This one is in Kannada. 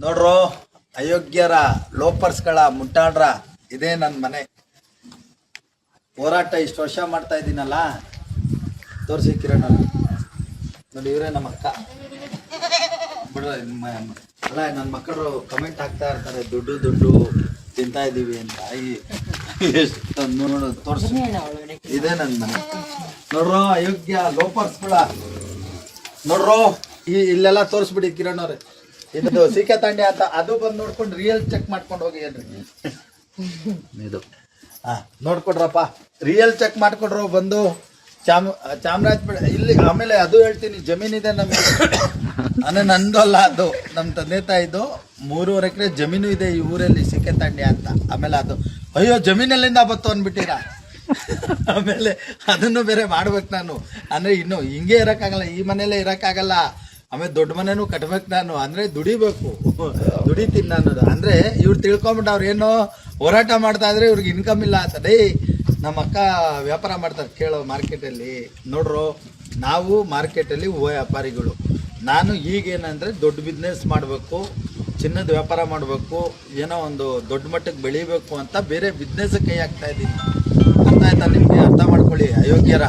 ನೋಡ್ರೋ ಅಯೋಗ್ಯರ ಲೋಪರ್ಸ್ಗಳ ಮುಟ್ಟಾಡ್ರ ಇದೇ ನನ್ನ ಮನೆ. ಹೋರಾಟ ಇಷ್ಟು ವರ್ಷ ಮಾಡ್ತಾ ಇದ್ದೀನಲ್ಲ, ತೋರಿಸಿ ಕಿರಣ್ ನೋಡಿ, ಇವರೇ ನಮ್ಮ ಅಕ್ಕ ಬಿಡ್ರ. ಅಲ್ಲ, ನನ್ನ ಮಕ್ಕಳು ಕಮೆಂಟ್ ಹಾಕ್ತಾ ಇರ್ತಾರೆ, ದುಡ್ಡು ದುಡ್ಡು ತಿಂತಾ ಇದ್ದೀವಿ ಅಂತ. ಎಷ್ಟು ನೋಡು, ತೋರಿಸಿ, ಇದೇ ನನ್ನ ಮನೆ. ನೋಡ್ರೋ ಅಯೋಗ್ಯ ಲೋಪರ್ಸ್ಗಳ ನೋಡ್ರೋ, ಇಲ್ಲೆಲ್ಲ ತೋರಿಸ್ಬಿಡಿ ಕಿರಣ್ ಅವ್ರೆ. ಇದು ಸಿಕೆ ತಾಂಡೆ ಅಂತ, ಅದು ಬಂದು ನೋಡ್ಕೊಂಡು ರಿಯಲ್ ಚೆಕ್ ಮಾಡ್ಕೊಂಡು ಹೋಗಿ ಏನ್ರಿ ಇದು. ನೋಡ್ಕೊಡ್ರಪ್ಪ, ರಿಯಲ್ ಚೆಕ್ ಮಾಡ್ಕೊಡ್ರು ಬಂದು. ಚಾಮರಾಜಪೇಟೆ ಇಲ್ಲಿ. ಆಮೇಲೆ ಅದು ಹೇಳ್ತೀನಿ, ಜಮೀನಿದೆ ನಮಗೆ. ನಂದು ಅಲ್ಲ, ಅದು ನಮ್ಮ ತಂದೆ ತಾಯಿದು 3.5 ಎಕರೆ ಜಮೀನು ಇದೆ ಈ ಊರಲ್ಲಿ, ಸಿಕೆ ತಾಂಡೆ ಅಂತ. ಆಮೇಲೆ ಅದು ಅಯ್ಯೋ ಜಮೀನಲ್ಲಿಂದ ಬತ್ತು ಅಂದ್ಬಿಟ್ಟಿರ. ಆಮೇಲೆ ಅದನ್ನು ಬೇರೆ ಮಾಡ್ಬೇಕು ನಾನು. ಅಂದರೆ ಇನ್ನು ಹಿಂಗೆ ಇರೋಕ್ಕಾಗಲ್ಲ, ಈ ಮನೇಲೇ ಇರೋಕ್ಕಾಗಲ್ಲ. ಆಮೇಲೆ ದೊಡ್ಡ ಮನೆನೂ ಕಟ್ಬೇಕು ನಾನು. ಅಂದರೆ ದುಡಿಬೇಕು, ದುಡಿತೀನಿ ನಾನು. ಅಂದರೆ ಇವ್ರು ತಿಳ್ಕೊಂಬಿಟ್ಟು ಅವ್ರು ಏನೋ ಹೋರಾಟ ಮಾಡ್ತಾ ಇದ್ರೆ ಇವ್ರಿಗೆ ಇನ್ಕಮ್ ಇಲ್ಲ ಅಂತ. ಡೇ ನಮ್ಮ ಅಕ್ಕ ವ್ಯಾಪಾರ ಮಾಡ್ತಾರೆ ಕೇಳೋ ಮಾರ್ಕೆಟಲ್ಲಿ. ನೋಡ್ರು, ನಾವು ಮಾರ್ಕೆಟಲ್ಲಿ ಹೂವು ವ್ಯಾಪಾರಿಗಳು. ನಾನು ಈಗೇನಂದರೆ ದೊಡ್ಡ ಬಿಸ್ನೆಸ್ ಮಾಡಬೇಕು, ಚಿನ್ನದ ವ್ಯಾಪಾರ ಮಾಡಬೇಕು, ಏನೋ ಒಂದು ದೊಡ್ಡ ಮಟ್ಟಕ್ಕೆ ಬೆಳಿಬೇಕು ಅಂತ ಬೇರೆ ಬಿಸ್ನೆಸ್ಗೆ ಕೈ ಹಾಕ್ತಾ ಇದ್ದೀನಿ. ಅರ್ಥ ಆಯ್ತಾ ನಿಮಗೆ? ಅರ್ಥ ಮಾಡ್ಕೊಳ್ಳಿ ಅಯೋಗ್ಯರ.